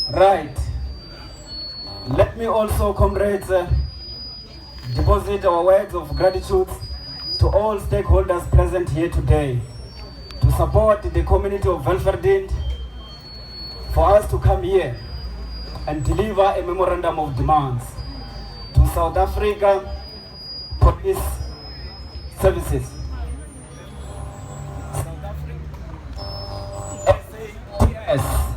Right. Let me also, comrades, deposit our words of gratitude to all stakeholders present here today to support the community of Welverdiend for us to come here and deliver a memorandum of demands to South Africa Police Services. South Africa SAS.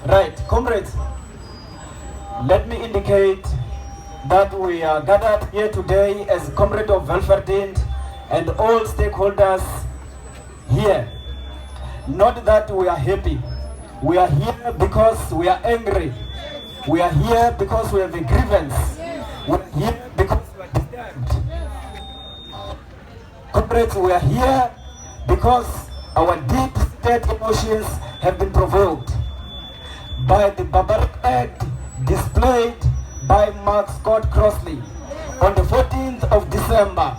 Right, comrades, let me indicate that we are gathered here today as comrades of Welverdiend and all stakeholders here. Not that we are happy. We are here because we are angry. We are here because we have a grievance. We are here because we are disturbed. Comrades, we are here because our deep-seated emotions have been provoked by the barbaric act displayed by Mark Scott Crossley on the 14th of December,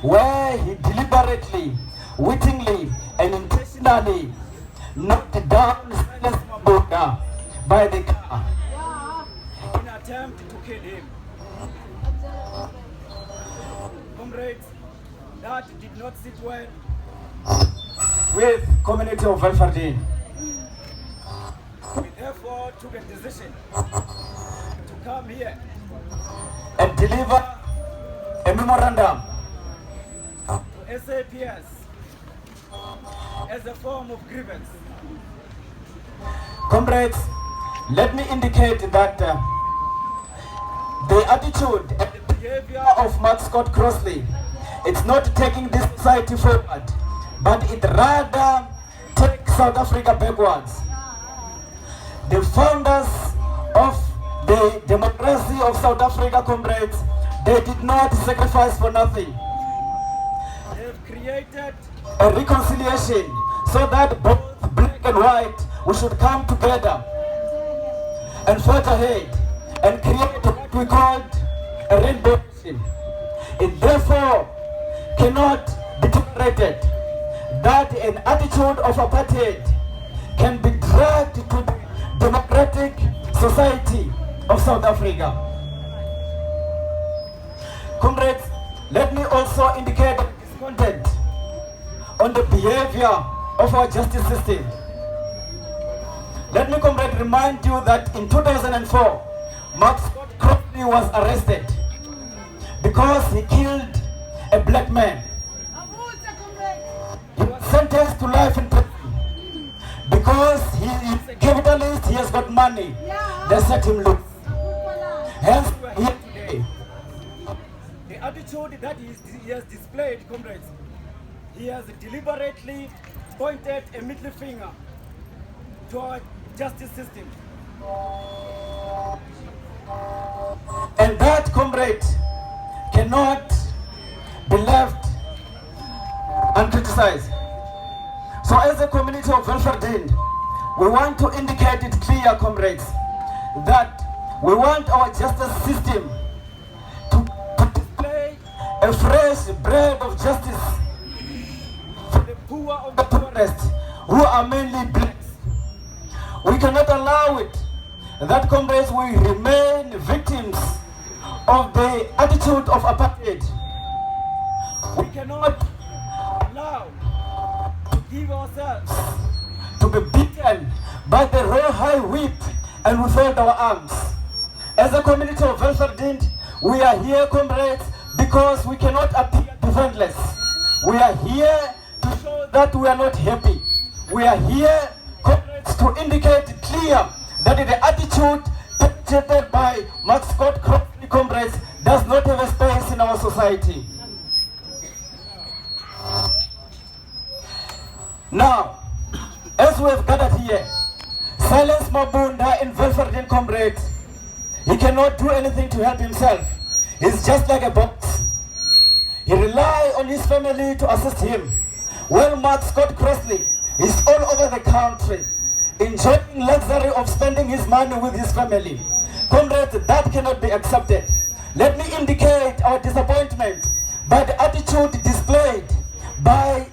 where he deliberately, wittingly, and intentionally knocked down Silas Mabuda by the car in attempt to kill him. Comrades, that did not sit well with community of Welverdiend. We therefore took a decision to come here and deliver a memorandum to SAPS as a form of grievance. Comrades, let me indicate that the attitude and the behavior of Mark Scott Crossley, it's not taking this society forward, but it rather takes South Africa backwards. The founders of the democracy of South Africa, comrades, they did not sacrifice for nothing. They've created a reconciliation so that both black and white, we should come together and forge ahead and create what we called a rainbow nation. It therefore cannot be tolerated that an attitude of apartheid can be dragged to the democratic society of South Africa. Comrades, let me also indicate discontent on the behavior of our justice system. Let me, comrade, remind you that in 2004, Mark Scott Crossley was arrested because he killed a black man. He was sentenced to life in prison because he is a capitalist, he has got money. They set him loose. Hence, we are here today. The attitude that he has displayed, comrades, he has deliberately pointed a middle finger to our justice system. And that, comrade, cannot be left uncriticized. So as a community of Welverdiend, we want to indicate it clear, comrades, that we want our justice system to display a fresh bread of justice for the poor of the poorest, who are mainly blacks. We cannot allow it that, comrades, we remain victims of the attitude of apartheid. We cannot allow to give ourselves to be beaten by the raw high whip and withhold our arms. As a community of Welverdiend, we are here, comrades, because we cannot appear defenseless. We are here to show that we are not happy. We are here, comrades, to indicate clear that the attitude dictated by Mark Scott Crossley, comrades, does not have a space in our society. Now, as we have gathered here, Silas Mabunda in Welverdiend, comrades, he cannot do anything to help himself. He's just like a box. He relies on his family to assist him. Well, Mark Scott Crossley is all over the country, enjoying luxury of spending his money with his family. Comrades, that cannot be accepted. Let me indicate our disappointment by the attitude displayed by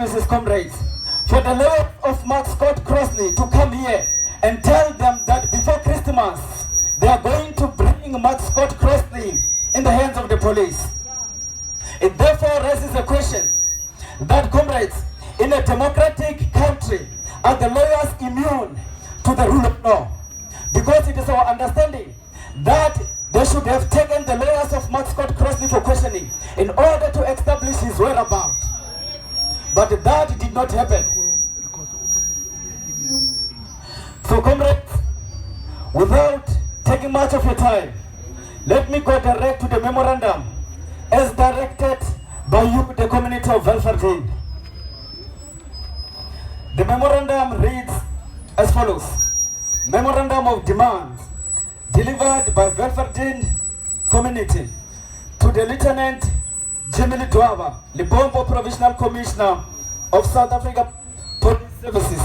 Services comrades, for the lawyer of Mark Scott Crossley to come here and tell them that before Christmas, they are going to bring Mark Scott Crossley in the hands of the police. It therefore raises a question that, comrades, in a democratic country, are the lawyers immune to the rule of law? Because it is our understanding that they should have taken the lawyers of Mark Scott Crossley for questioning in order to establish his whereabouts. But that did not happen. So, comrades, without taking much of your time, let me go direct to the memorandum as directed by you, the community of Welverdiend. The memorandum reads as follows. Memorandum of Demands delivered by Welverdiend community to the Lieutenant Jimmy Dwaba, Libombo Provincial Commissioner of South Africa Police Services.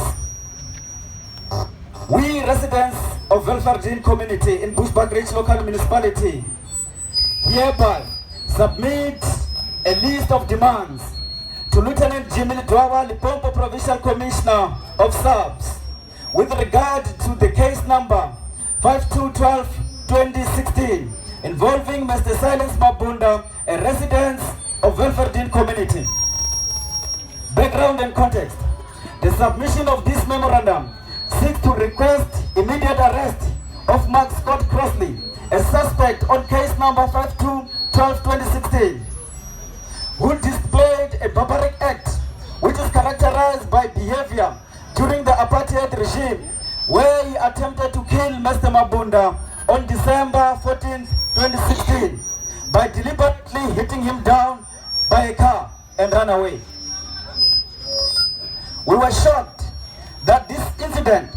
We residents of Welverdiend community in Bushbuckridge local municipality hereby submit a list of demands to Lieutenant Jimmy Dwaba, Libombo Provincial Commissioner of SABS, with regard to the case number 5212-2016 involving Mr. Silence Mabunda, a resident of Welverdiend community. Background and context. The submission of this memorandum seeks to request immediate arrest of Mark Scott Crossley, a suspect on case number 5212-2016, who displayed a barbaric act which is characterized by behavior during the apartheid regime, where he attempted to kill Mr. Mabunda on December 14, 2016, by deliberately hitting him down by a car and ran away. We were shocked that this incident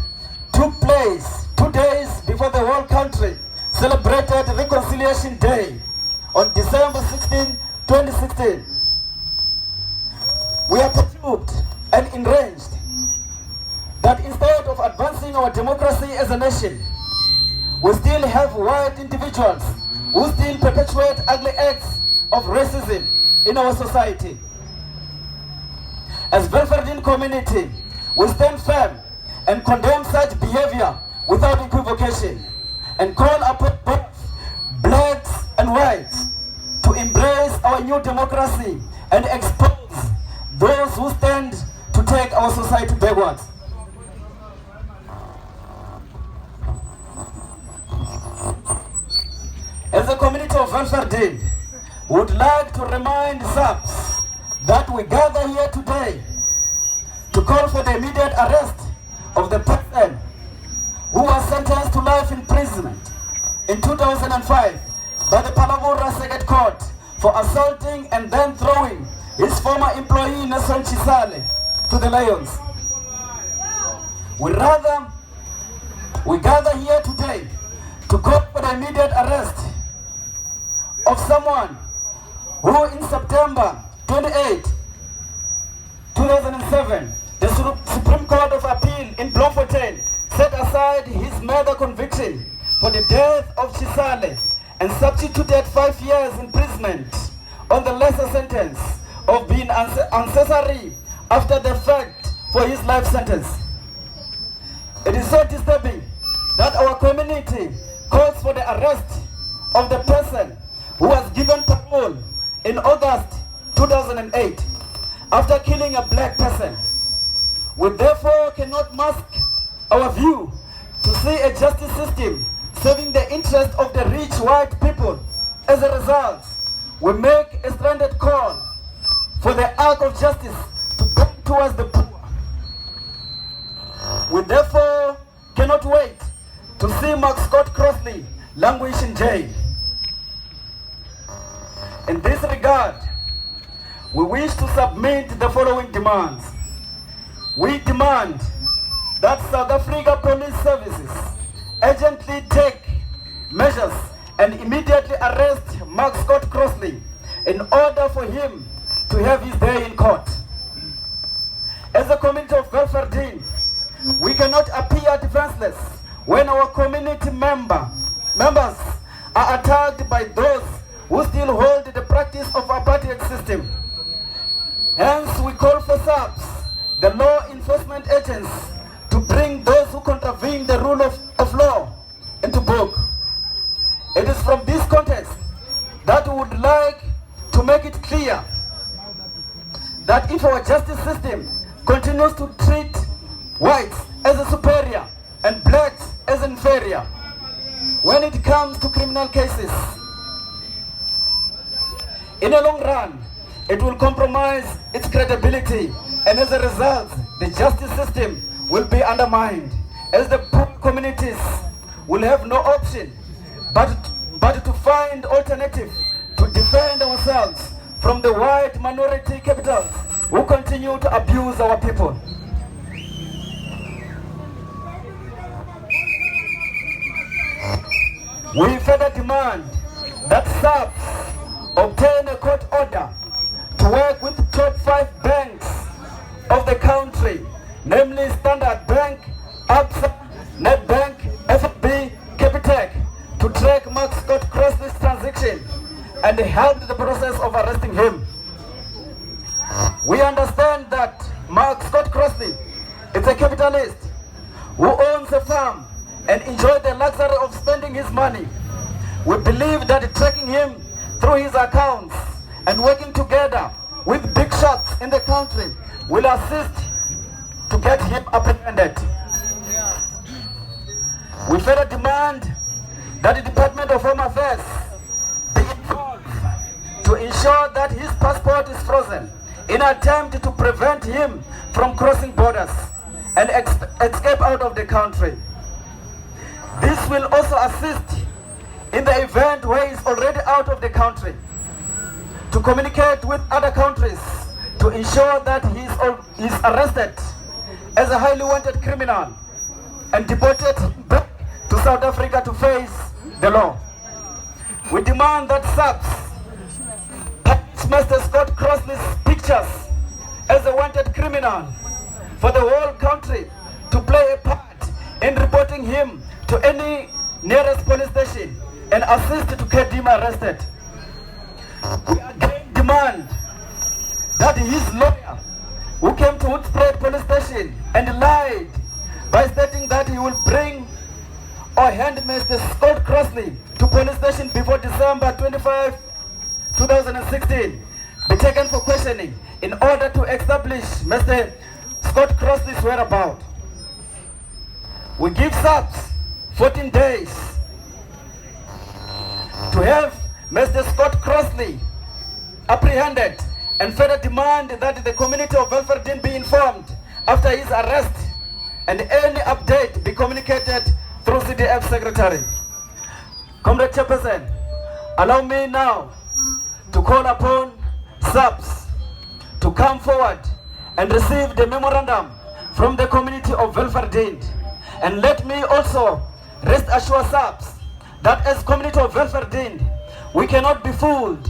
took place 2 days before the whole country celebrated Reconciliation Day on December 16, 2016. We are perturbed and enraged that instead of advancing our democracy as a nation, we still have white individuals who still perpetuate ugly acts of racism in our society. As Welverdiend community, we stand firm and condemn such behavior without equivocation and call upon both blacks and whites to embrace our new democracy and expose those who stand to take our society backwards. As a community of Welverdiend, we would like to remind SAPS that we gather here today to call for the immediate arrest of the person who was sentenced to life imprisonment in 2005 by the Palabora Circuit Court for assaulting and then throwing his former employee Nelson Chisale to the lions. We gather here today to call for the immediate arrest of someone who in September 28, 2007, the Supreme Court of Appeal in Bloemfontein set aside his murder conviction for the death of Chisale and substituted 5 years imprisonment on the lesser sentence of being accessory after the fact for his life sentence. It is so disturbing that our community calls for the arrest of the person who was given parole in August 2008 after killing a black person. We therefore cannot mask our view to see a justice system serving the interest of the rich white people. As a result, we make a stranded call for the arc of justice to go towards the poor. We therefore cannot wait to see Mark Scott Crossley languish in jail. In this regard, we wish to submit the following demands. We demand that South Africa Police Services urgently take measures and immediately arrest Mark Scott Crossley in order for him to have his day in court. As a community of Welverdiend, we cannot appear defenseless when our community members are attacked by those who still hold the practice of apartheid system. Hence, we call for SAPS, the law enforcement agents, to bring those who contravene the rule of law into book. It is from this context that we would like to make it clear that if our justice system continues to treat whites as a superior and blacks as inferior when it comes to criminal cases, in the long run, it will compromise its credibility, and as a result, the justice system will be undermined, as the poor communities will have no option but to find alternative to defend ourselves from the white minority capitals who continue to abuse our people. We further demand that SAPS obtain a court order to work with top 5 banks of the country, namely Standard Bank, Absa, Nedbank, FNB, Capitec, to track Mark Scott Crossley's transaction and help the process of arresting him. We understand that Mark Scott Crossley is a capitalist who owns a farm and enjoys the luxury of spending his money. We believe that tracking him through his accounts and working together with big shots in the country will assist to get him apprehended. We further demand that the Department of Home Affairs be involved to ensure that his passport is frozen in an attempt to prevent him from crossing borders and escape out of the country. This will also assist in the event where he is already out of the country to communicate with other countries to ensure that he is arrested as a highly wanted criminal and deported back to South Africa to face the law. We demand that SAPS publish Mr. Scott Crossley's pictures as a wanted criminal for the whole country to play a part in reporting him to any nearest police station and assist to get him arrested. We again demand that his lawyer, who came to Hoedspruit police station and lied by stating that he will bring or hand Mr. Scott Crossley to police station before December 25, 2016, be taken for questioning in order to establish Mr. Scott Crossley's whereabouts. We give SAPS 14 days to have Mr. Scott Crossley apprehended, and further demand that the community of Welverdiend be informed after his arrest and any update be communicated through CDF Secretary. Comrade Chairperson, allow me now to call upon SAPS to come forward and receive the memorandum from the community of Welverdiend. And let me also rest assure SAPS that as community of Welverdiend, we cannot be fooled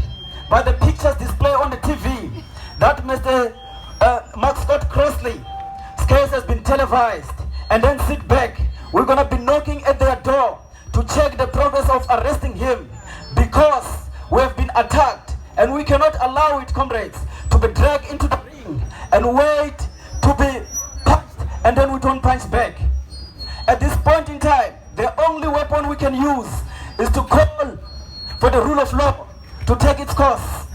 by the pictures displayed on the TV that Mr. Mark Scott Crossley's case has been televised and then sit back. We're going to be knocking at their door to check the progress of arresting him, because we have been attacked and we cannot allow it, comrades, to be dragged into the ring and wait to be punched and then we don't punch back. At this point in time, the only weapon we can use is to call for the rule of law to take its course,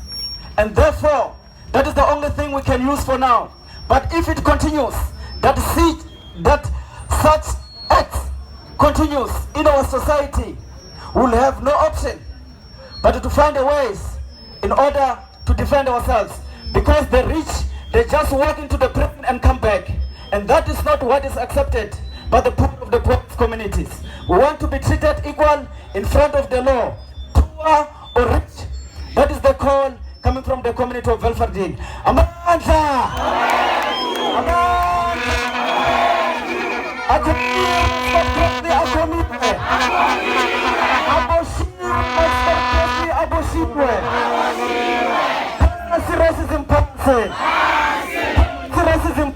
and therefore that is the only thing we can use for now. But if it continues, that such acts continues in our society, we'll have no option but to find a ways in order to defend ourselves, because the rich, they just walk into the prison and come back, and that is not what is accepted by the poor of the poor communities. We want to be treated equal in front of the law, poor or rich. That is the call coming from the community of Welverdiend. Amandla! Racism